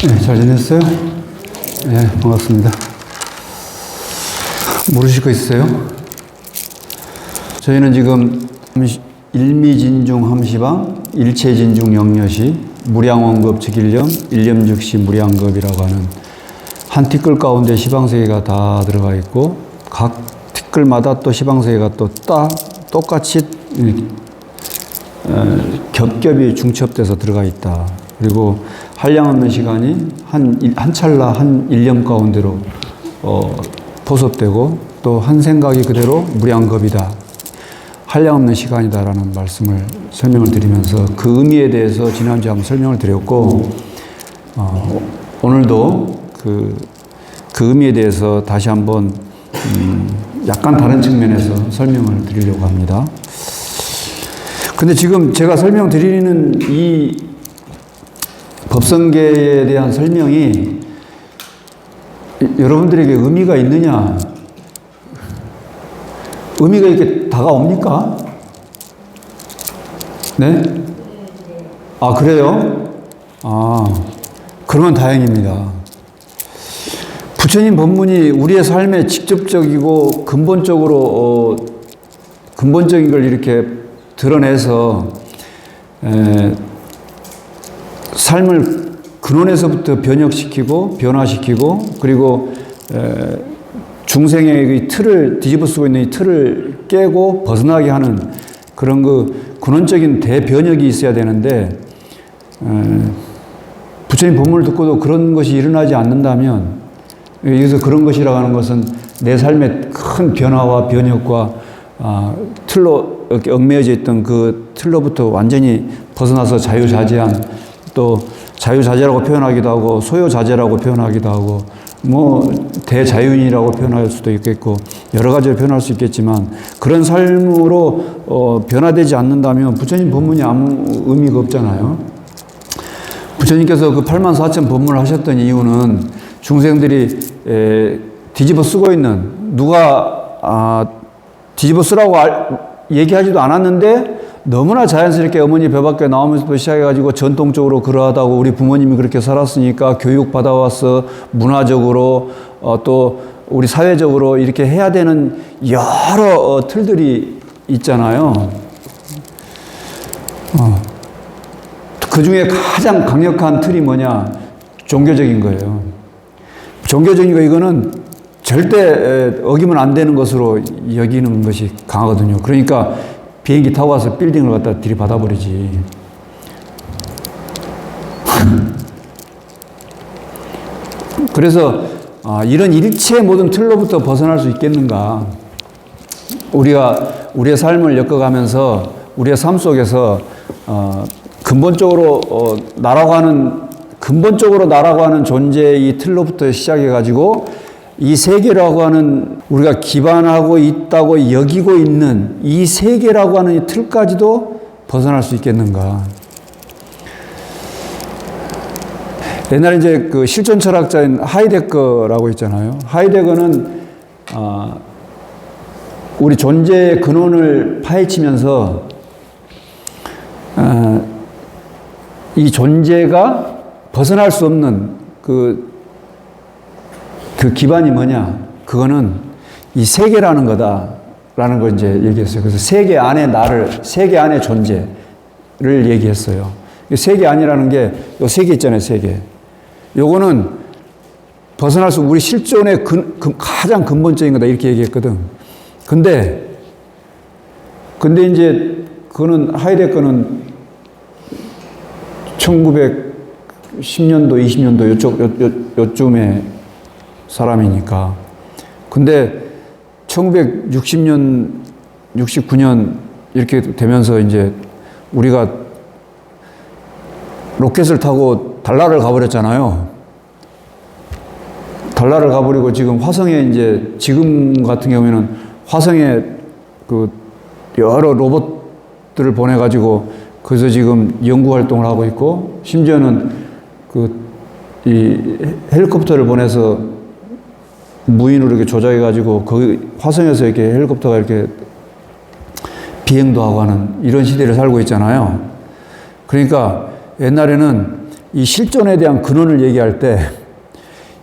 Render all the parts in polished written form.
네, 잘 지냈어요? 네, 반갑습니다. 모르실 거 있으세요? 저희는 지금 일미진중 함시방, 일체진중 영여시, 무량원급 즉일념, 일념즉시 무량급이라고 하는 한 티끌 가운데 시방세계가 다 들어가 있고, 각 티끌마다 또 시방세계가 또 똑같이 겹겹이 중첩돼서 들어가 있다. 그리고 한량없는 시간이 한 찰나 한 일념 가운데로 포섭되고, 또 한 생각이 그대로 무량겁이다. 한량없는 시간이다라는 말씀을 설명을 드리면서 그 의미에 대해서 지난주에 한번 설명을 드렸고, 오늘도 그 의미에 대해서 다시 한번 약간 다른 측면에서 설명을 드리려고 합니다. 근데 지금 제가 설명드리는 이 법성계에 대한 설명이 여러분들에게 의미가 있느냐? 의미가 이렇게 다가옵니까? 네? 아, 그래요? 아, 그러면 다행입니다. 부처님 법문이 우리의 삶에 직접적이고 근본적인 걸 이렇게 드러내서 삶을 근원에서부터 변혁시키고 변화시키고, 그리고 중생의 이 틀을 뒤집어 쓰고 있는 이 틀을 깨고 벗어나게 하는 그런 그 근원적인 대변혁이 있어야 되는데, 부처님 법문을 듣고도 그런 것이 일어나지 않는다면, 여기서 그런 것이라고 하는 것은 내 삶의 큰 변화와 변혁과 틀로 이렇게 얽매여져 있던 그 틀로부터 완전히 벗어나서 자유자재한, 또 자유자재라고 표현하기도 하고 소요자재라고 표현하기도 하고 뭐 대자유인이라고 표현할 수도 있겠고 여러 가지로 표현할 수 있겠지만, 그런 삶으로 변화되지 않는다면 부처님 법문이 아무 의미가 없잖아요. 부처님께서 그 84,000 법문을 하셨던 이유는 중생들이 뒤집어 쓰고 있는, 누가 뒤집어 쓰라고 얘기하지도 않았는데 너무나 자연스럽게 어머니 배 밖에 나오면서부터 시작해가지고 전통적으로 그러하다고, 우리 부모님이 그렇게 살았으니까 교육받아와서 문화적으로 또 우리 사회적으로 이렇게 해야 되는 여러 틀들이 있잖아요. 그 중에 가장 강력한 틀이 뭐냐? 종교적인 거예요. 종교적인 거, 이거는 절대 어기면 안 되는 것으로 여기는 것이 강하거든요. 그러니까 비행기 타고 와서 빌딩을 갖다 들이받아 버리지. 그래서 이런 일체의 모든 틀로부터 벗어날 수 있겠는가? 우리가 우리의 삶을 엮어가면서 우리의 삶 속에서 근본적으로 나라고 하는 존재의 이 틀로부터 시작해가지고 이 세계라고 하는, 우리가 기반하고 있다고 여기고 있는 이 세계라고 하는 이 틀까지도 벗어날 수 있겠는가? 옛날에 이제 그 실존 철학자인 하이데거라고 있잖아요. 하이데거는 우리 존재의 근원을 파헤치면서 이 존재가 벗어날 수 없는 그 기반이 뭐냐? 그거는 이 세계라는 거다라는 걸 이제 얘기했어요. 그래서 세계 안에 세계 안의 존재를 얘기했어요. 세계 안이라는 게, 요 세계 있잖아요, 세계. 요거는 벗어날 수, 우리 실존의 가장 근본적인 거다, 이렇게 얘기했거든. 근데 이제, 그거는, 하이데거는 1910년도, 20년도 요쯤에 사람이니까. 근데 1960년, 69년 이렇게 되면서 이제 우리가 로켓을 타고 달나라를 가버렸잖아요. 달나라를 가버리고 지금 화성에 이제, 지금 같은 경우에는 화성에 그 여러 로봇들을 보내가지고 거기서 지금 연구 활동을 하고 있고, 심지어는 이 헬리콥터를 보내서 무인으로 이렇게 조작해가지고 그 화성에서 이렇게 헬리콥터가 이렇게 비행도 하고 하는 이런 시대를 살고 있잖아요. 그러니까 옛날에는 이 실존에 대한 근원을 얘기할 때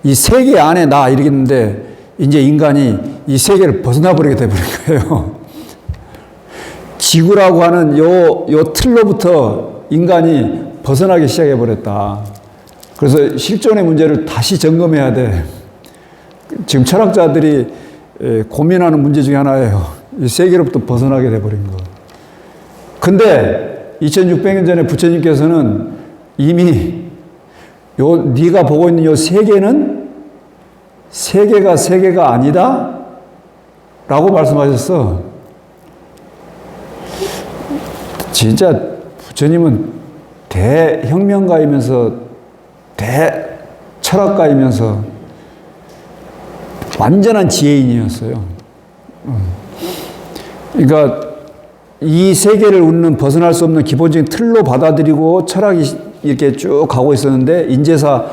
이 세계 안에 나 이러겠는데 이제 인간이 이 세계를 벗어나 버리게 돼버린 거예요. 지구라고 하는 요 틀로부터 인간이 벗어나기 시작해 버렸다. 그래서 실존의 문제를 다시 점검해야 돼. 지금 철학자들이 고민하는 문제 중에 하나예요. 이 세계로부터 벗어나게 돼 버린 거. 근데 2600년 전에 부처님께서는 이미 네가 보고 있는 요 세계는 세계가 아니다 라고 말씀하셨어. 진짜 부처님은 대혁명가이면서 대철학가이면서 완전한 지혜인이었어요. 그러니까 이 세계를 우리는 벗어날 수 없는 기본적인 틀로 받아들이고 철학이 이렇게 쭉 가고 있었는데 인제사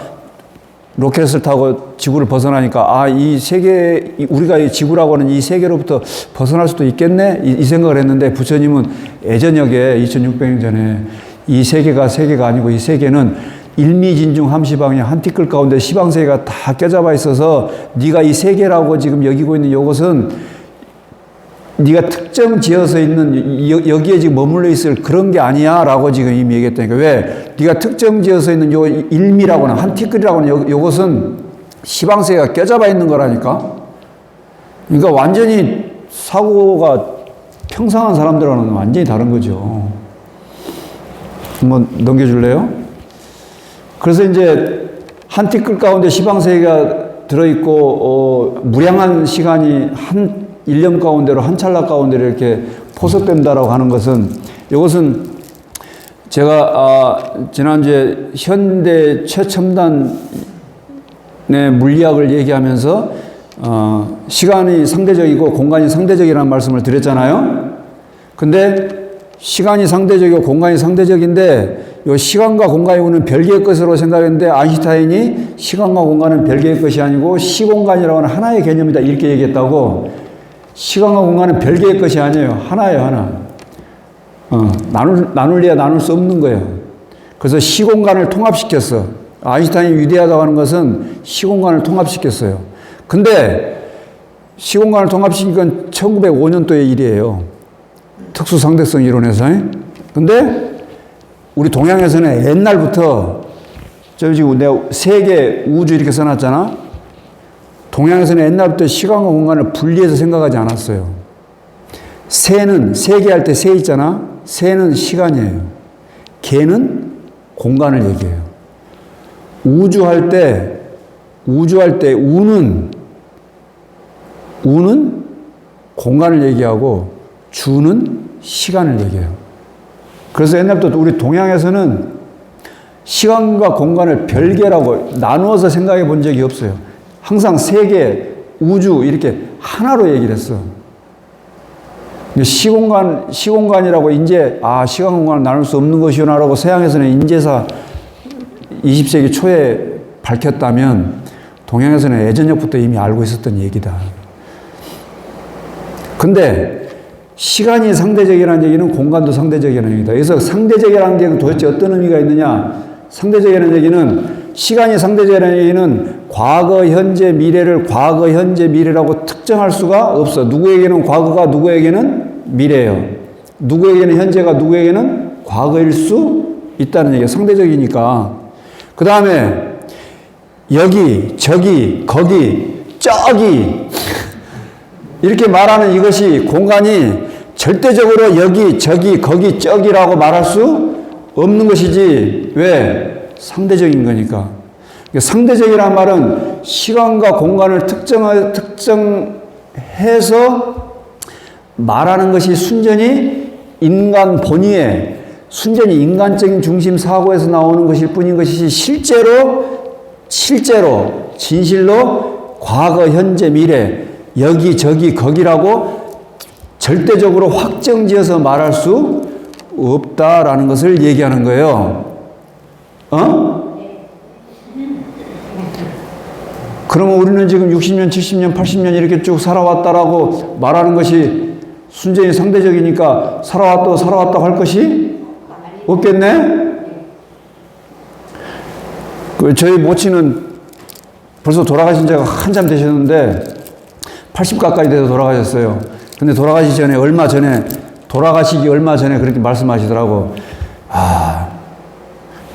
로켓을 타고 지구를 벗어나니까 이 세계, 우리가 이 지구라고 하는 이 세계로부터 벗어날 수도 있겠네 이 생각을 했는데 부처님은 예전역에 2600년 전에 이 세계가 아니고 이 세계는 일미진중 함시방향 한 티끌 가운데 시방세계가 다 껴잡아 있어서 네가 이 세계라고 지금 여기고 있는 이것은 네가 특정 지어서 있는 여기에 지금 머물러 있을 그런 게 아니야 라고 지금 이미 얘기했다니까. 왜? 네가 특정 지어서 있는 요 일미라고는 한 티끌이라고는 요것은 시방세계가 껴잡아 있는 거라니까. 그러니까 완전히 사고가 평상한 사람들과는 완전히 다른 거죠. 한번 넘겨줄래요? 그래서 이제 한 티끌 가운데 시방세계가 들어있고 무량한 시간이 한 일념 가운데로 한 찰나 가운데로 이렇게 포섭된다라고 하는 것은 이것은 제가 지난주에 현대 최첨단의 물리학을 얘기하면서 시간이 상대적이고 공간이 상대적이라는 말씀을 드렸잖아요. 근데 시간이 상대적이고 공간이 상대적인데 이 시간과 공간이 우리는 별개의 것으로 생각했는데 아인슈타인이 시간과 공간은 별개의 것이 아니고 시공간이라고 하는 하나의 개념이다 이렇게 얘기했다고. 시간과 공간은 별개의 것이 아니에요. 하나예요, 하나. 나눌래야 나눌 수 없는 거예요. 그래서 시공간을 통합시켰어. 아인슈타인이 위대하다고 하는 것은 시공간을 통합시켰어요. 근데 시공간을 통합시킨 건 1905년도의 일이에요. 특수상대성 이론에서. 근데 우리 동양에서는 옛날부터 지금 내가 세계, 우주 이렇게 써놨잖아. 동양에서는 옛날부터 시간과 공간을 분리해서 생각하지 않았어요. 세는, 세계할 때 세 있잖아. 세는 시간이에요. 개는 공간을 얘기해요. 우주할 때 우는 공간을 얘기하고 주는 시간을 얘기해요. 그래서 옛날부터 우리 동양에서는 시간과 공간을 별개라고 나누어서 생각해 본 적이 없어요. 항상 세계, 우주 이렇게 하나로 얘기를 했어. 시공간이라고 이제 시간 공간을 나눌 수 없는 것이구나라고 서양에서는 인제사 20세기 초에 밝혔다면 동양에서는 예전부터 이미 알고 있었던 얘기다. 근데 시간이 상대적이라는 얘기는 공간도 상대적이라는 얘기다. 그래서 상대적이라는 얘기는 도대체 어떤 의미가 있느냐? 상대적이라는 얘기는 시간이 상대적이라는 얘기는 과거, 현재, 미래를 과거, 현재, 미래라고 특정할 수가 없어. 누구에게는 과거가 누구에게는 미래예요. 누구에게는 현재가 누구에게는 과거일 수 있다는 얘기가 상대적이니까. 그 다음에 여기, 저기, 거기, 저기 이렇게 말하는 이것이 공간이 절대적으로 여기, 저기, 거기, 저기라고 말할 수 없는 것이지. 왜? 상대적인 거니까. 상대적이라는 말은 시간과 공간을 특정해서 말하는 것이 순전히 인간 본의에 순전히 인간적인 중심 사고에서 나오는 것일 뿐인 것이지 실제로 진실로 과거, 현재, 미래 여기, 저기, 거기라고 절대적으로 확정지어서 말할 수 없다라는 것을 얘기하는 거예요. 그러면 우리는 지금 60년, 70년, 80년 이렇게 쭉 살아왔다라고 말하는 것이 순전히 상대적이니까 살아왔다고 할 것이 없겠네? 저희 모친은 벌써 돌아가신 지가 한참 되셨는데 80 가까이 돼서 돌아가셨어요. 근데 돌아가시기 얼마 전에 그렇게 말씀하시더라고.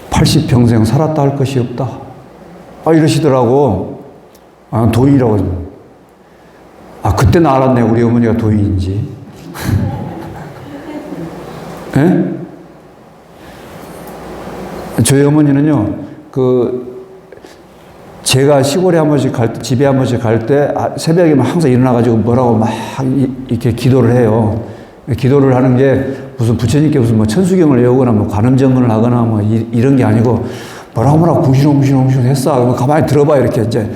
80평생 살았다 할 것이 없다. 이러시더라고. 도인이라고. 그때 나 알았네. 우리 어머니가 도인인지. 예? 저희 어머니는요, 제가 시골에 한 번씩 집에 한 번씩 갈 때, 새벽에 항상 일어나가지고 뭐라고 막 이렇게 기도를 해요. 기도를 하는 게 무슨 부처님께 무슨 천수경을 외우거나 관음정문을 하거나 이런 게 아니고, 뭐라고 궁시렁궁시렁 했어. 그러면 가만히 들어봐. 이렇게 이제,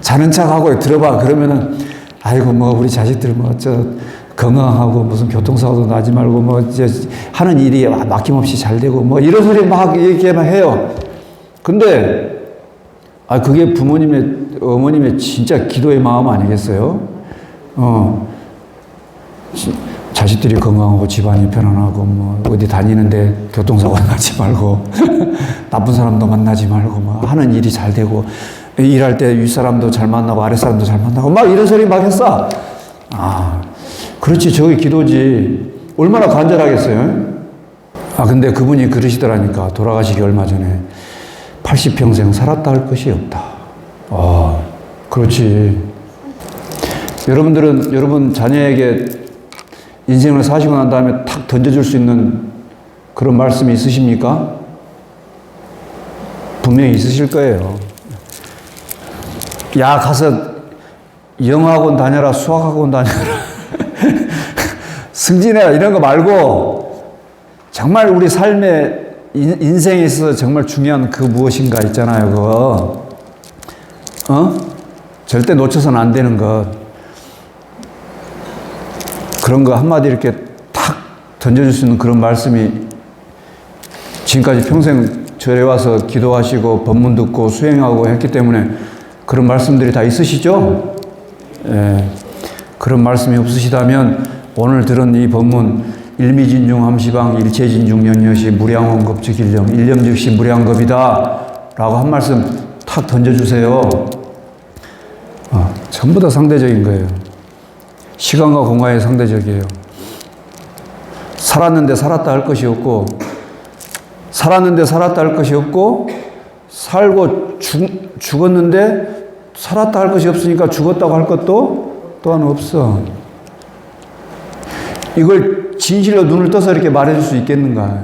자는 척하고 들어봐. 그러면은, 아이고, 우리 자식들 건강하고 무슨 교통사고도 나지 말고 이제 하는 일이 막힘없이 잘 되고 이런 소리 막 이렇게 해요. 근데 그게 어머님의 진짜 기도의 마음 아니겠어요? 자식들이 건강하고 집안이 편안하고 어디 다니는데 교통사고 나지 말고 나쁜 사람도 만나지 말고 하는 일이 잘 되고 일할 때 윗사람도 잘 만나고 아랫사람도 잘 만나고 이런 소리 막 했어. 그렇지, 저게 기도지. 얼마나 간절하겠어요? 근데 그분이 그러시더라니까. 돌아가시기 얼마 전에 80평생 살았다 할 것이 없다. 그렇지. 여러분 자녀에게 인생을 사시고 난 다음에 탁 던져줄 수 있는 그런 말씀이 있으십니까? 분명히 있으실 거예요. 야, 가서 영어학원 다녀라, 수학학원 다녀라. 승진해라 이런 거 말고 정말 우리 삶의 인생에 있어서 정말 중요한 그 무엇인가 있잖아요. 그거 절대 놓쳐서는 안 되는 것, 그런 거 한마디 이렇게 탁 던져줄 수 있는 그런 말씀이 지금까지 평생 절에 와서 기도하시고 법문 듣고 수행하고 했기 때문에 그런 말씀들이 다 있으시죠? 예. 그런 말씀이 없으시다면 오늘 들은 이 법문 일미진중 함시방 일체진중 연여시 무량원급즉일념 일념즉시 무량겁이다 라고 한 말씀 탁 던져주세요. 전부 다 상대적인 거예요. 시간과 공간이 상대적이에요. 살았는데 살았다 할 것이 없고, 살았는데 살았다 할 것이 없고, 살고 죽었는데 살았다 할 것이 없으니까 죽었다고 할 것도 또한 없어. 이걸 진실로 눈을 떠서 이렇게 말해줄 수 있겠는가?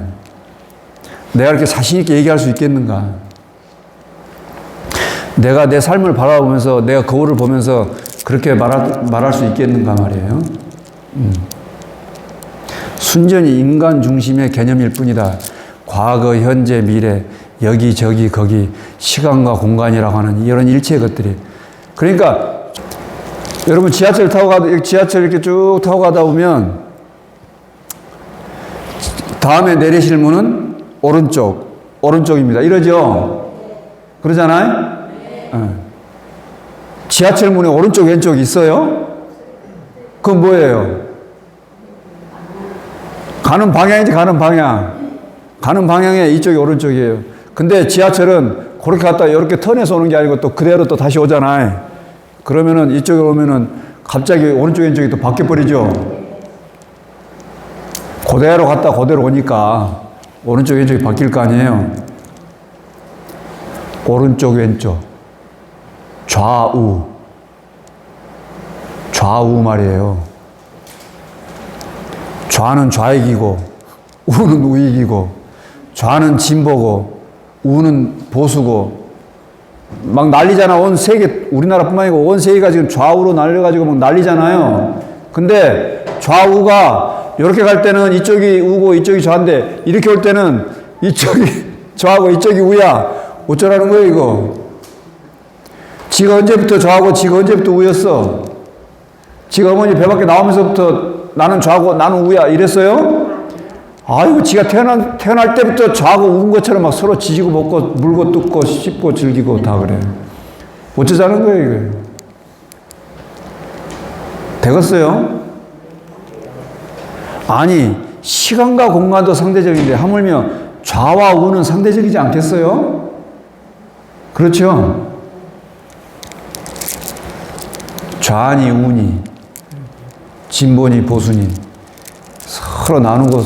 내가 이렇게 자신있게 얘기할 수 있겠는가? 내가 내 삶을 바라보면서, 내가 거울을 보면서 그렇게 말할 수 있겠는가 말이에요. 순전히 인간 중심의 개념일 뿐이다. 과거, 현재, 미래, 여기, 저기, 거기, 시간과 공간이라고 하는 이런 일체의 것들이. 그러니까, 여러분 지하철 이렇게 쭉 타고 가다 보면, 다음에 내리실 문은 오른쪽입니다. 이러죠? 그러잖아요? 지하철 문에 오른쪽, 왼쪽 있어요? 그건 뭐예요? 가는 방향이지, 가는 방향. 가는 방향에 이쪽이 오른쪽이에요. 근데 지하철은 그렇게 갔다 이렇게 턴해서 오는 게 아니고 또 그대로 또 다시 오잖아요. 그러면은 이쪽에 오면은 갑자기 오른쪽, 왼쪽이 또 바뀌어버리죠? 그대로 갔다 그대로 오니까 오른쪽, 왼쪽이 바뀔 거 아니에요? 오른쪽, 왼쪽. 좌우 말이에요. 좌는 좌익이고 우는 우익이고, 좌는 진보고 우는 보수고 막 난리잖아. 온 세계, 우리나라뿐만 아니고 온 세계가 지금 좌우로 날려가지고 막 난리잖아요. 근데 좌우가 이렇게 갈 때는 이쪽이 우고 이쪽이 좌인데, 이렇게 올 때는 이쪽이 좌고 이쪽이 우야. 어쩌라는 거예요 이거? 지가 언제부터 좌고 지가 언제부터 우였어? 지가 어머니 배 밖에 나오면서부터 나는 좌고 나는 우야 이랬어요? 아이고, 지가 태어날 때부터 좌고 우은 것처럼 막 서로 지지고 볶고 물고 뜯고 씹고 즐기고 다 그래요. 어쩌자는 거예요 이거? 되겠어요? 아니, 시간과 공간도 상대적인데 하물며 좌와 우는 상대적이지 않겠어요? 그렇죠? 좌니 우니, 진보니 보수니 서로 나누고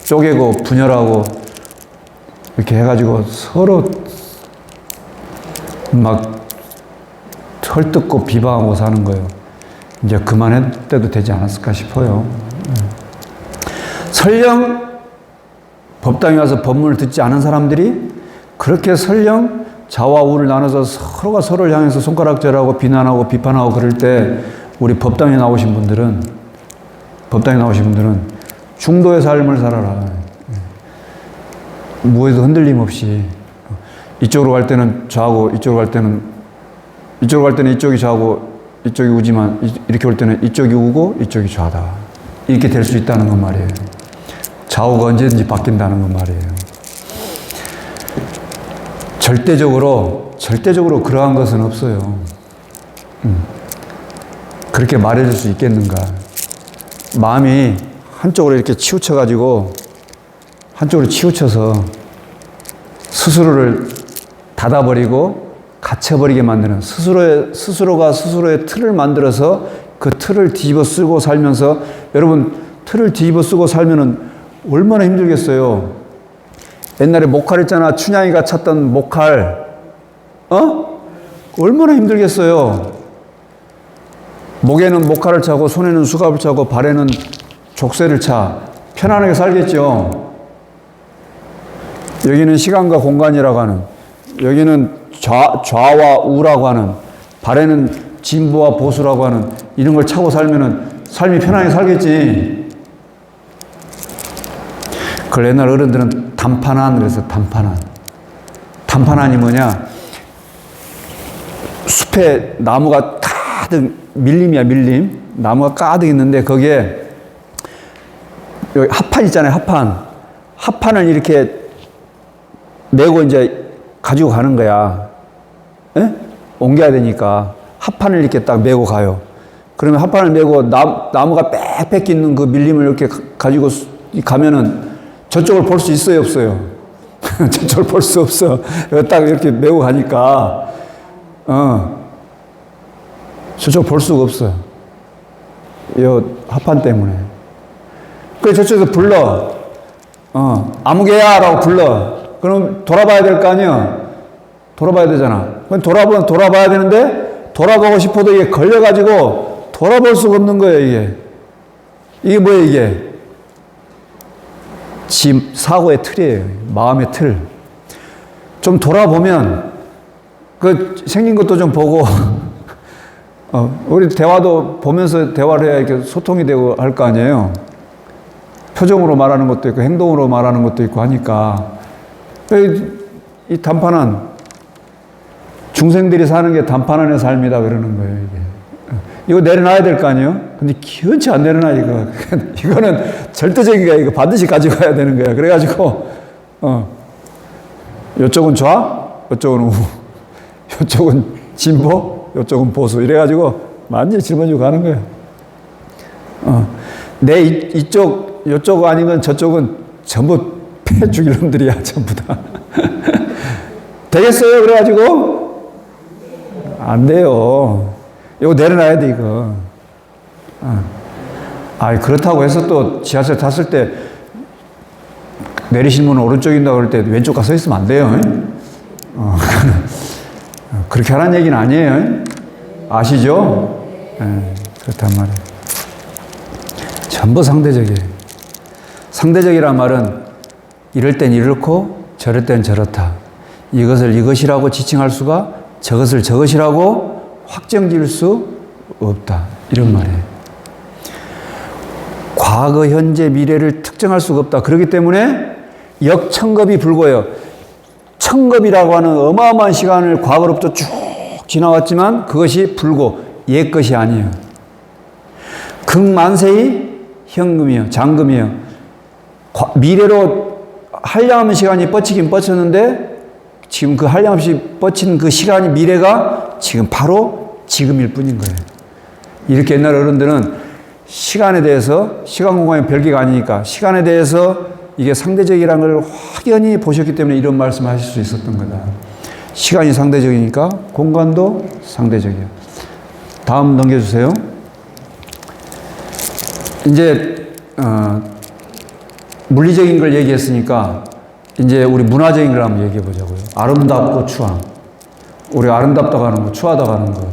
쪼개고 분열하고 이렇게 해가지고 서로 막 헐뜯고 비방하고 사는 거예요. 이제 그만해도 되지 않았을까 싶어요. 설령 법당에 와서 법문을 듣지 않은 사람들이 그렇게 설령 좌와 우를 나눠서 서로가 서로를 향해서 손가락질하고 비난하고 비판하고 그럴 때 우리 법당에 나오신 분들은 중도의 삶을 살아라. 무에도 흔들림 없이 이쪽으로 갈 때는 좌고 이쪽으로 갈 때는 이쪽이 좌고 이쪽이 우지만 이렇게 올 때는 이쪽이 우고 이쪽이 좌다. 이렇게 될 수 있다는 건 말이에요. 좌우가 언제든지 바뀐다는 건 말이에요. 절대적으로 그러한 것은 없어요. 그렇게 말해줄 수 있겠는가? 마음이 한쪽으로 이렇게 치우쳐가지고 한쪽으로 치우쳐서 스스로를 닫아버리고 갇혀버리게 만드는 스스로가 스스로의 틀을 만들어서 그 틀을 뒤집어 쓰고 살면서 여러분 틀을 뒤집어 쓰고 살면은 얼마나 힘들겠어요. 옛날에 목칼 있잖아. 춘향이가 찾던 목칼. 얼마나 힘들겠어요. 목에는 목칼을 차고 손에는 수갑을 차고 발에는 족쇄를 차. 편안하게 살겠죠. 여기는 시간과 공간이라고 하는, 여기는 좌와 우라고 하는, 발에는 진보와 보수라고 하는 이런 걸 차고 살면은 삶이 편하게 살겠지. 그걸 옛날 어른들은 단판한 그래서 단판한이 뭐냐? 숲에 나무가 가득 밀림이야 밀림. 나무가 가득 있는데 거기에 여기 합판 있잖아요 합판을 이렇게 메고 이제 가지고 가는 거야. 에? 옮겨야 되니까 합판을 이렇게 딱 메고 가요. 그러면 합판을 메고 나무가 빽빽 있는 그 밀림을 이렇게 가지고 가면은 저쪽을 볼 수 있어요, 없어요? 저쪽을 볼 수 없어. 딱 이렇게 메고 가니까, 저쪽 볼 수가 없어. 이 합판 때문에. 그래서 저쪽에서 불러. 아무개야! 라고 불러. 그럼 돌아봐야 될 거 아니야? 돌아봐야 되잖아. 그럼 돌아봐야 되는데, 돌아보고 싶어도 이게 걸려가지고, 돌아볼 수가 없는 거예요, 이게. 이게 뭐예요, 이게? 사고의 틀이에요. 마음의 틀. 좀 돌아보면, 생긴 것도 좀 보고, 우리 대화도 보면서 대화를 해야 이렇게 소통이 되고 할 거 아니에요. 표정으로 말하는 것도 있고, 행동으로 말하는 것도 있고 하니까. 이 단판한, 중생들이 사는 게 단판한의 삶이다 그러는 거예요, 이게. 이거 내려놔야 될 거 아니에요? 근데 기운치 안 내려놔, 이거. 이거는 절대적인 거야. 이거 반드시 가져가야 되는 거야. 그래가지고, 요쪽은 좌, 요쪽은 우, 요쪽은 진보, 요쪽은 보수. 이래가지고 완전히 짊어지고 가는 거야. 요쪽 아니면 저쪽은 전부 패 죽일 놈들이야, 전부 다. 되겠어요? 그래가지고? 안 돼요. 이거 내려놔야 돼, 이거. 그렇다고 해서 또 지하철 탔을 때 내리신 분은 오른쪽인다 그럴 때 왼쪽 가서 있으면 안 돼요. 그렇게 하라는 얘기는 아니에요. 아시죠? 그렇단 말이에요. 전부 상대적이에요. 상대적이란 말은 이럴 땐 이렇고 저럴 땐 저렇다. 이것을 이것이라고 지칭할 수가 저것을 저것이라고 확정 지을 수 없다. 이런 말이에요. 과거, 현재, 미래를 특정할 수가 없다. 그렇기 때문에 역청겁이 불고요. 청겁이라고 하는 어마어마한 시간을 과거로부터 쭉 지나왔지만 그것이 불고 옛 것이 아니에요. 극만세의 현금이요. 장금이요. 미래로 한량없는 시간이 뻗치긴 뻗쳤는데 지금 그 한량없이 뻗친 그 시간이 미래가 지금 바로 지금일 뿐인 거예요. 이렇게 옛날 어른들은 시간에 대해서 시간 공간이 별개가 아니니까 시간에 대해서 이게 상대적이라는 걸 확연히 보셨기 때문에 이런 말씀을 하실 수 있었던 거다. 시간이 상대적이니까 공간도 상대적이에요. 다음 넘겨주세요. 이제 물리적인 걸 얘기했으니까 이제 우리 문화적인 걸 한번 얘기해 보자고요. 아름답고 추함. 우리가 아름답다고 하는 거, 추하다고 하는 거.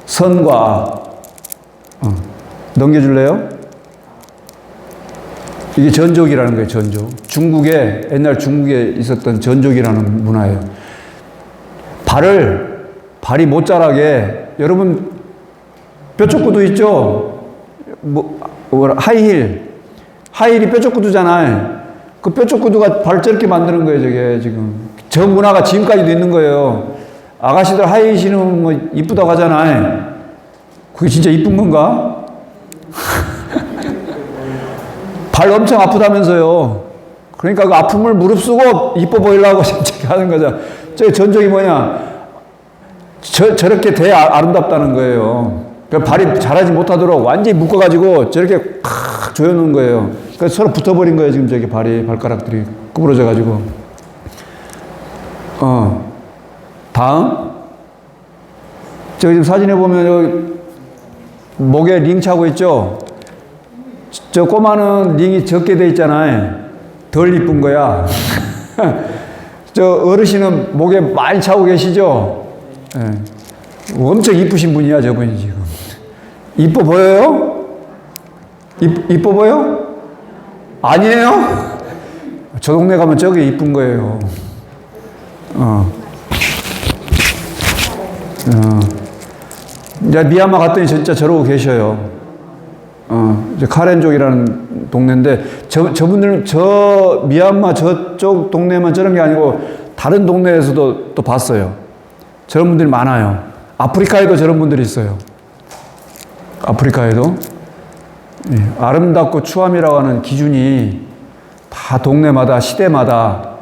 선과 악. 넘겨줄래요? 이게 전족이라는 거예요, 전족. 옛날 중국에 있었던 전족이라는 문화예요. 발이 못 자라게, 여러분, 뾰족 구두 있죠? 하이힐이 뾰족 구두잖아요. 그 뾰족 구두가 발 저렇게 만드는 거예요, 저게 지금. 저 문화가 지금까지도 있는 거예요. 아가씨들 하이힐 신으면 뭐 이쁘다고 하잖아요. 그게 진짜 이쁜 건가? 발 엄청 아프다면서요. 그러니까 그 아픔을 무릅쓰고 이뻐 보이려고 저렇게 하는 거죠. 저 전적이 뭐냐? 저렇게 돼야 아름답다는 거예요. 그러니까 발이 자라지 못하도록 완전히 묶어가지고 저렇게 칵 조여놓은 거예요. 그래서 서로 붙어버린 거예요. 지금 저기 발가락들이 구부러져가지고. 다음. 저기 지금 사진에 보면 여기 목에 링 차고 있죠? 저 꼬마는 링이 적게 돼 있잖아요. 덜 이쁜 거야. 저 어르신은 목에 많이 차고 계시죠? 네. 엄청 이쁘신 분이야, 저분이 지금. 이뻐 보여요? 이뻐 보여? 아니에요? 저 동네 가면 저게 이쁜 거예요. 이제 미얀마 갔더니 진짜 저러고 계셔요. 이제 카렌족이라는 동네인데, 저분들은 미얀마 저쪽 동네만 저런 게 아니고, 다른 동네에서도 또 봤어요. 저런 분들이 많아요. 아프리카에도 저런 분들이 있어요. 아프리카에도. 예, 아름답고 추함이라고 하는 기준이 다 동네마다, 시대마다,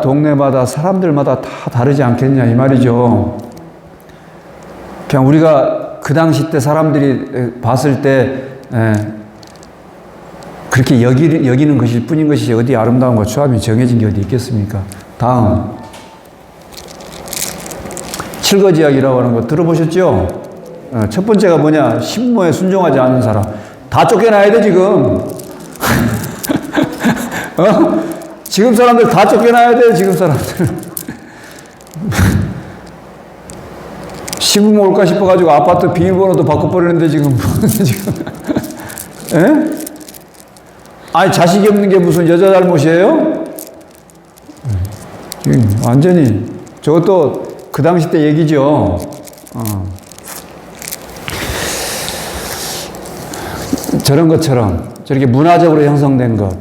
동네마다, 사람들마다 다 다르지 않겠냐, 이 말이죠. 그냥 우리가 그 당시 때 사람들이 봤을 때, 그렇게 여기는 것일 뿐인 것이지, 어디 아름다움과 추함이 정해진 게 어디 있겠습니까? 다음. 칠거지약이라고 하는 거 들어보셨죠? 첫 번째가 뭐냐? 신모에 순종하지 않는 사람. 다 쫓겨나야 돼, 지금. 지금 사람들 다 쫓겨나야 돼, 지금 사람들. 시부모 올까 싶어가지고 아파트 비밀번호도 바꿔버리는데 지금. 에? 아니, 자식이 없는 게 무슨 여자 잘못이에요? 완전히. 저것도 그 당시 때 얘기죠. 저런 것처럼 저렇게 문화적으로 형성된 것,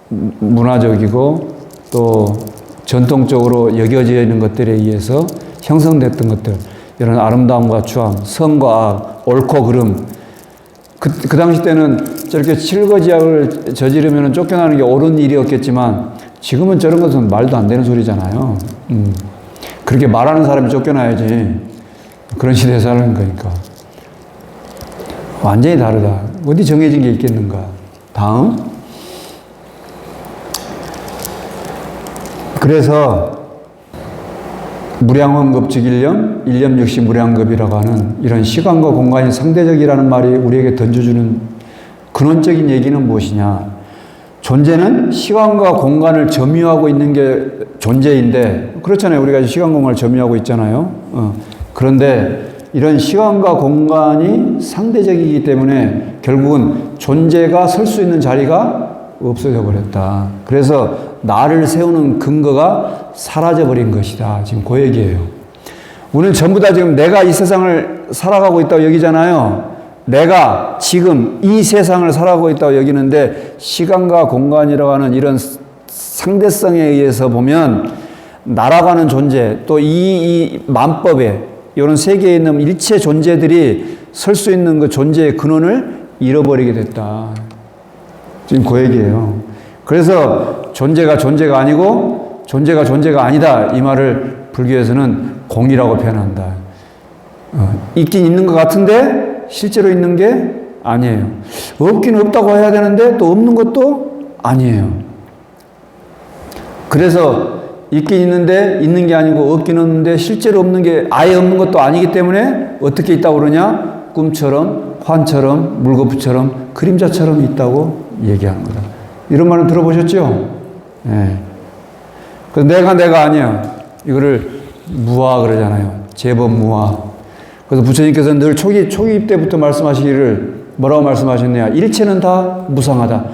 문화적이고 또 전통적으로 여겨져 있는 것들에 의해서 형성됐던 것들, 이런 아름다움과 추함, 선과 악, 옳고 그름. 그 당시 때는 저렇게 칠거지약을 저지르면 쫓겨나는 게 옳은 일이었겠지만, 지금은 저런 것은 말도 안 되는 소리잖아요. 그렇게 말하는 사람이 쫓겨나야지. 그런 시대에 사는 거니까. 완전히 다르다. 어디 정해진 게 있겠는가. 다음. 그래서 무량원급 즉 일념, 일념 역시 무량급이라고 하는 이런 시간과 공간이 상대적이라는 말이 우리에게 던져주는 근원적인 얘기는 무엇이냐. 존재는 시간과 공간을 점유하고 있는 게 존재인데, 그렇잖아요. 우리가 시간, 공간을 점유하고 있잖아요. 그런데 이런 시간과 공간이 상대적이기 때문에 결국은 존재가 설 수 있는 자리가 없어져 버렸다. 그래서 나를 세우는 근거가 사라져 버린 것이다. 지금 그 얘기예요. 우리는 전부 다 지금 내가 이 세상을 살아가고 있다고 여기잖아요. 내가 지금 이 세상을 살아가고 있다고 여기는데, 시간과 공간이라고 하는 이런 상대성에 의해서 보면 나라고 하는 존재, 또 이 만법에 이런 세계에 있는 일체 존재들이 설 수 있는 그 존재의 근원을 잃어버리게 됐다. 지금 그 얘기예요. 그래서 존재가 존재가 아니고 존재가 존재가 아니다. 이 말을 불교에서는 공이라고 표현한다. 있긴 있는 것 같은데 실제로 있는 게 아니에요. 없긴 없다고 해야 되는데 또 없는 것도 아니에요. 그래서 있긴 있는데 있는 게 아니고 없긴 없는데 실제로 없는 게 아예 없는 것도 아니기 때문에 어떻게 있다고 그러냐? 꿈처럼, 환처럼, 물거푸처럼, 그림자처럼 있다고 얘기하는 거다. 이런 말은 들어보셨죠? 네. 그래서 내가 아니야. 이거를 무아 그러잖아요. 제법 무아. 그래서 부처님께서는 늘 초기 때부터 말씀하시기를 뭐라고 말씀하셨냐? 일체는 다 무상하다.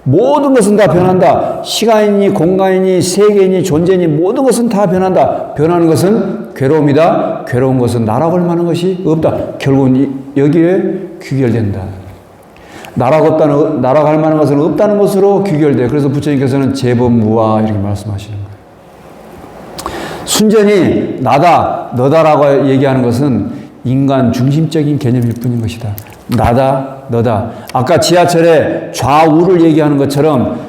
모든 것은 다 변한다. 시간이니 공간이니 세계니 존재니 모든 것은 다 변한다. 변하는 것은 괴로움이다. 괴로운 것은 나라고 할 만한 것이 없다. 결국은 여기에 귀결된다. 나라고 할 만한 것은 없다는 것으로 귀결돼. 그래서 부처님께서는 제법 무아 이렇게 말씀하시는 거예요. 순전히 나다, 너다라고 얘기하는 것은 인간 중심적인 개념일 뿐인 것이다. 나다, 너다. 아까 지하철에 좌우를 얘기하는 것처럼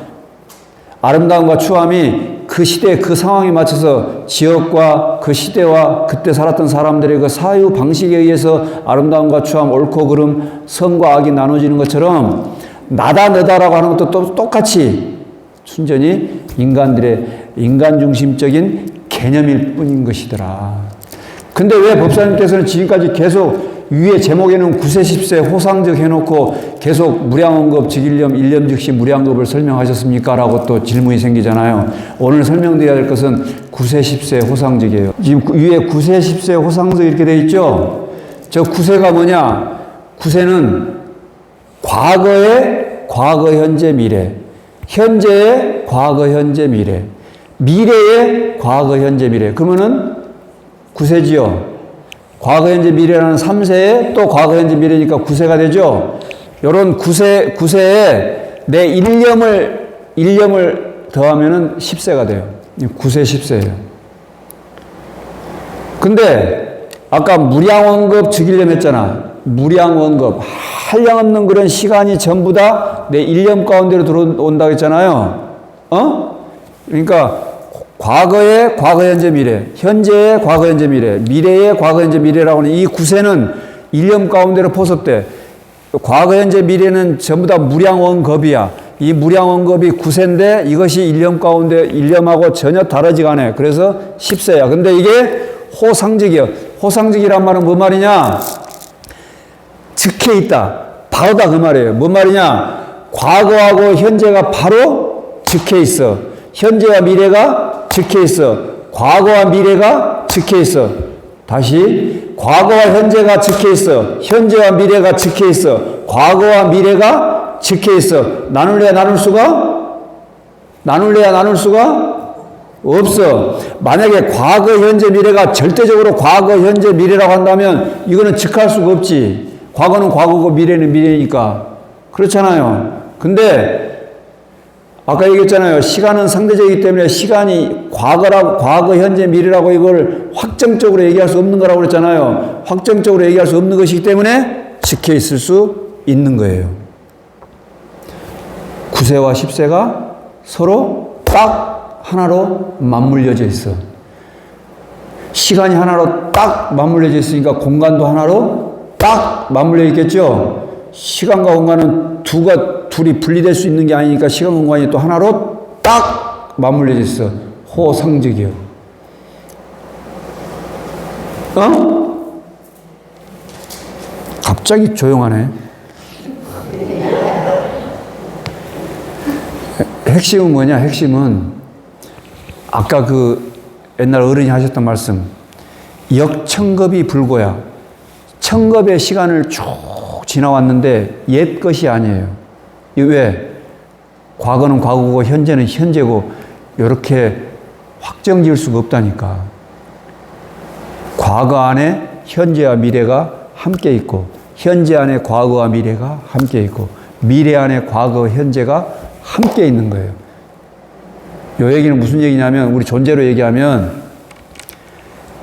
아름다움과 추함이 그 시대, 그 상황에 맞춰서 지역과 그 시대와 그때 살았던 사람들의 그 사유 방식에 의해서 아름다움과 추함, 옳고 그름, 선과 악이 나눠지는 것처럼 나다, 너다라고 하는 것도 또 똑같이 순전히 인간 중심적인 개념일 뿐인 것이더라. 근데 왜 법사님께서는 지금까지 계속 위에 제목에는 구세십세 호상적 해놓고 계속 무량원급 직일념 일념즉시 무량급을 설명하셨습니까? 라고 또 질문이 생기잖아요. 오늘 설명드려야 될 것은 구세십세 호상적이에요. 지금 위에 구세십세 호상적 이렇게 돼 있죠? 저 구세가 뭐냐? 구세는 과거의 과거, 현재, 미래. 현재의 과거, 현재, 미래. 미래의 과거, 현재, 미래. 그러면은 구세지요. 과거, 현재, 미래라는 3세에 또 과거, 현재, 미래니까 9세가 되죠. 요런 9세에 내 일념을 더하면은 10세가 돼요. 9세, 10세예요. 근데 아까 무량원급 즉일념 했잖아. 무량원급. 한량없는 그런 시간이 전부 다 내 일념 가운데로 들어온다고 했잖아요. 그러니까 과거의 과거, 현재, 미래, 현재의 과거, 현재, 미래, 미래의 과거, 현재, 미래라고 하는 이 9세는 일념 가운데로 포섭돼. 과거, 현재, 미래는 전부 다 무량원급이야. 이 무량원급이 9세인데 이것이 일념 가운데 일념하고 전혀 다르지가 않아요. 그래서 10세야. 근데 이게 호상직이야. 호상직이란 말은 뭔 말이냐? 즉해 있다. 바로다 그 말이에요. 뭔 말이냐? 과거하고 현재가 바로 즉해 있어. 현재와 미래가 즉해 있어. 과거와 미래가 즉해 있어. 다시 과거와 현재가 즉해 있어. 현재와 미래가 즉해 있어. 과거와 미래가 즉해 있어. 나눌래야 나눌 수가 없어. 만약에 과거, 현재, 미래가 절대적으로 과거, 현재, 미래라고 한다면 이거는 즉할 수가 없지. 과거는 과거고 미래는 미래니까. 그렇잖아요. 근데 아까 얘기했잖아요. 시간은 상대적이기 때문에 시간이 과거, 현재, 미래라고 이걸 확정적으로 얘기할 수 없는 거라고 그랬잖아요. 확정적으로 얘기할 수 없는 것이기 때문에 지켜 있을 수 있는 거예요. 9세와 10세가 서로 딱 하나로 맞물려져 있어. 시간이 하나로 딱 맞물려져 있으니까 공간도 하나로 딱 맞물려 있겠죠? 시간과 공간은 둘이 분리될 수 있는 게 아니니까 시간 공간이 또 하나로 딱 맞물려져 있어. 호상적이요. 갑자기 조용하네. 핵심은 뭐냐? 핵심은 아까 그 옛날 어른이 하셨던 말씀. 역청겁이 불고야. 청겁의 시간을 쭉 지나왔는데 옛 것이 아니에요. 왜? 과거는 과거고 현재는 현재고 이렇게 확정 지을 수가 없다니까. 과거 안에 현재와 미래가 함께 있고 현재 안에 과거와 미래가 함께 있고 미래 안에 과거, 현재가 함께 있는 거예요. 이 얘기는 무슨 얘기냐면 우리 존재로 얘기하면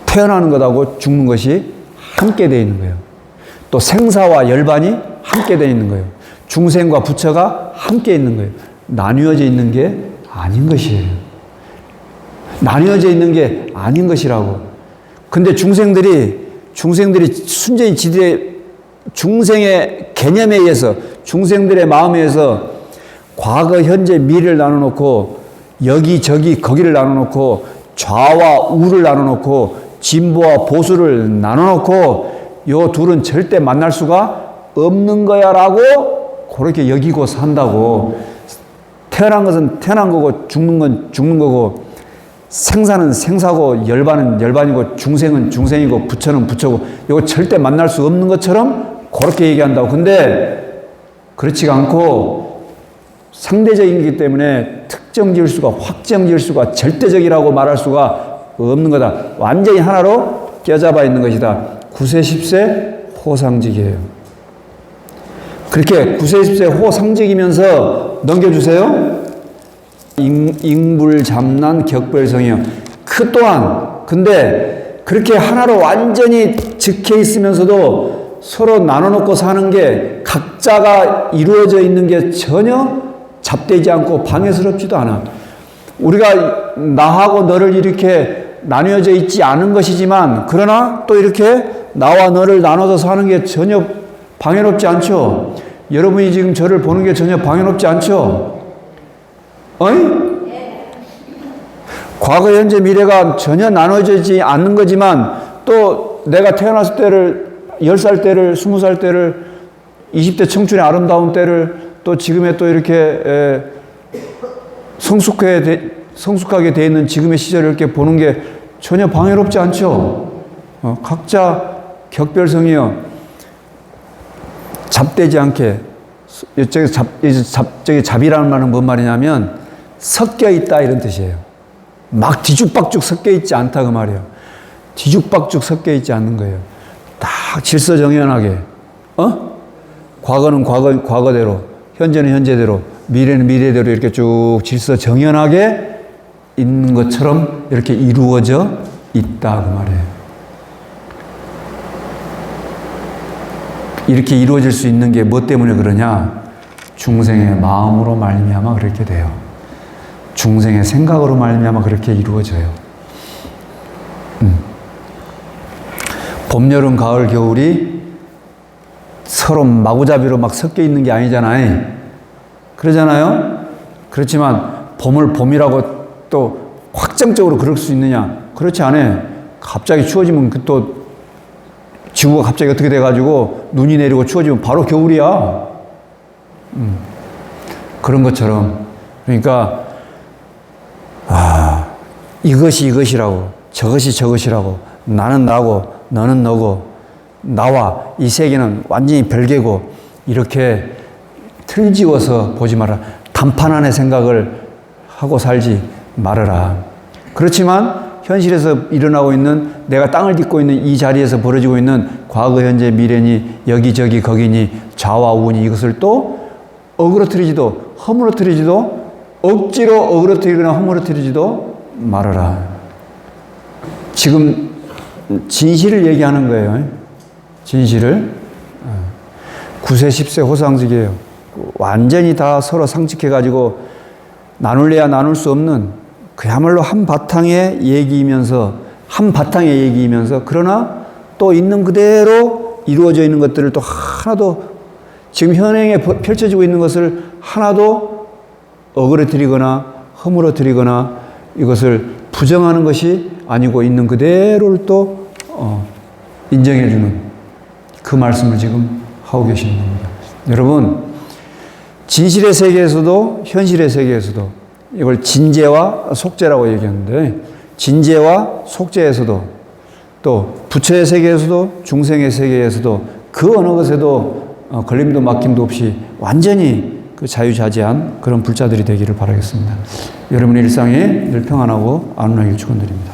태어나는 것하고 죽는 것이 함께 되어 있는 거예요. 또 생사와 열반이 함께 되어 있는 거예요. 중생과 부처가 함께 있는 거예요. 나뉘어져 있는 게 아닌 것이에요. 나뉘어져 있는 게 아닌 것이라고. 근데 중생들이 순전히 지들의 중생의 개념에 의해서 중생들의 마음에 의해서 과거, 현재, 미래를 나눠놓고 여기, 저기, 거기를 나눠놓고 좌와 우를 나눠놓고 진보와 보수를 나눠놓고 요 둘은 절대 만날 수가 없는 거야라고 그렇게 여기고 산다고. 태어난 것은 태어난 거고 죽는 건 죽는 거고 생사는 생사고 열반은 열반이고 중생은 중생이고 부처는 부처고 이거 절대 만날 수 없는 것처럼 그렇게 얘기한다고. 근데 그렇지가 않고 상대적이기 때문에 특정 질수가 확정 질수가 절대적이라고 말할 수가 없는 거다. 완전히 하나로 껴잡아 있는 것이다. 9세 10세 호상직이에요. 그렇게 9세 10세 호상직이면서 넘겨주세요. ing불잡난 격별성이요. 그 또한 근데 그렇게 하나로 완전히 적혀 있으면서도 서로 나눠놓고 사는 게 각자가 이루어져 있는 게 전혀 잡되지 않고 방해스럽지도 않아. 우리가 나하고 너를 이렇게 나뉘어져 있지 않은 것이지만 그러나 또 이렇게 나와 너를 나눠서 사는 게 전혀 방해롭지 않죠. 여러분이 지금 저를 보는 게 전혀 방해롭지 않죠. 어이? 과거, 현재, 미래가 전혀 나눠지지 않는 거지만 또 내가 태어났을 때를 10살 때를 20살 때를 20대 청춘의 아름다운 때를 또 지금의 또 이렇게 성숙하게 돼 있는 지금의 시절을 이렇게 보는 게 전혀 방해롭지 않죠. 각자 격별성이요. 잡되지 않게. 저기 잡이라는 말은 뭔 말이냐면 섞여 있다 이런 뜻이에요. 막 뒤죽박죽 섞여 있지 않다 그 말이에요. 뒤죽박죽 섞여 있지 않는 거예요. 딱 질서정연하게. 과거는 과거대로, 현재는 현재대로, 미래는 미래대로 이렇게 쭉 질서정연하게 있는 것처럼 이렇게 이루어져 있다 그 말이에요. 이렇게 이루어질 수 있는 게 뭐 때문에 그러냐? 중생의 마음으로 말미암아 그렇게 돼요. 중생의 생각으로 말미암아 그렇게 이루어져요. 봄, 여름, 가을, 겨울이 서로 마구잡이로 막 섞여 있는 게 아니잖아요. 그러잖아요. 그렇지만 봄을 봄이라고 또 확정적으로 그럴 수 있느냐? 그렇지 않아요. 갑자기 추워지면 또 지구가 갑자기 어떻게 돼가지고 눈이 내리고 추워지면 바로 겨울이야. 그런 것처럼. 그러니까, 이것이 이것이라고, 저것이 저것이라고, 나는 나고, 너는 너고, 나와 이 세계는 완전히 별개고, 이렇게 틀지워서 보지 마라. 단판 안에 생각을 하고 살지 말아라. 그렇지만, 현실에서 일어나고 있는 내가 땅을 딛고 있는 이 자리에서 벌어지고 있는 과거, 현재, 미래니 여기저기 거기니 좌와 우니 이것을 또 어그러뜨리지도 허물어뜨리지도 억지로 어그러뜨리거나 허물어뜨리지도 말아라. 지금 진실을 얘기하는 거예요. 진실을. 9세 10세 호상직이에요. 완전히 다 서로 상직해가지고 나눌래야 나눌 수 없는 그야말로 한바탕의 얘기이면서 그러나 또 있는 그대로 이루어져 있는 것들을 또 하나도 지금 현행에 펼쳐지고 있는 것을 하나도 어그러뜨리거나 허물어뜨리거나 이것을 부정하는 것이 아니고 있는 그대로를 또 인정해주는 그 말씀을 지금 하고 계시는 겁니다. 여러분, 진실의 세계에서도 현실의 세계에서도 이걸 진재와 속재라고 얘기하는데 진재와 속재에서도 또 부처의 세계에서도 중생의 세계에서도 그 어느 것에도 걸림도 막힘도 없이 완전히 그 자유자재한 그런 불자들이 되기를 바라겠습니다. 여러분의 일상이 늘 평안하고 안온하길 축원드립니다.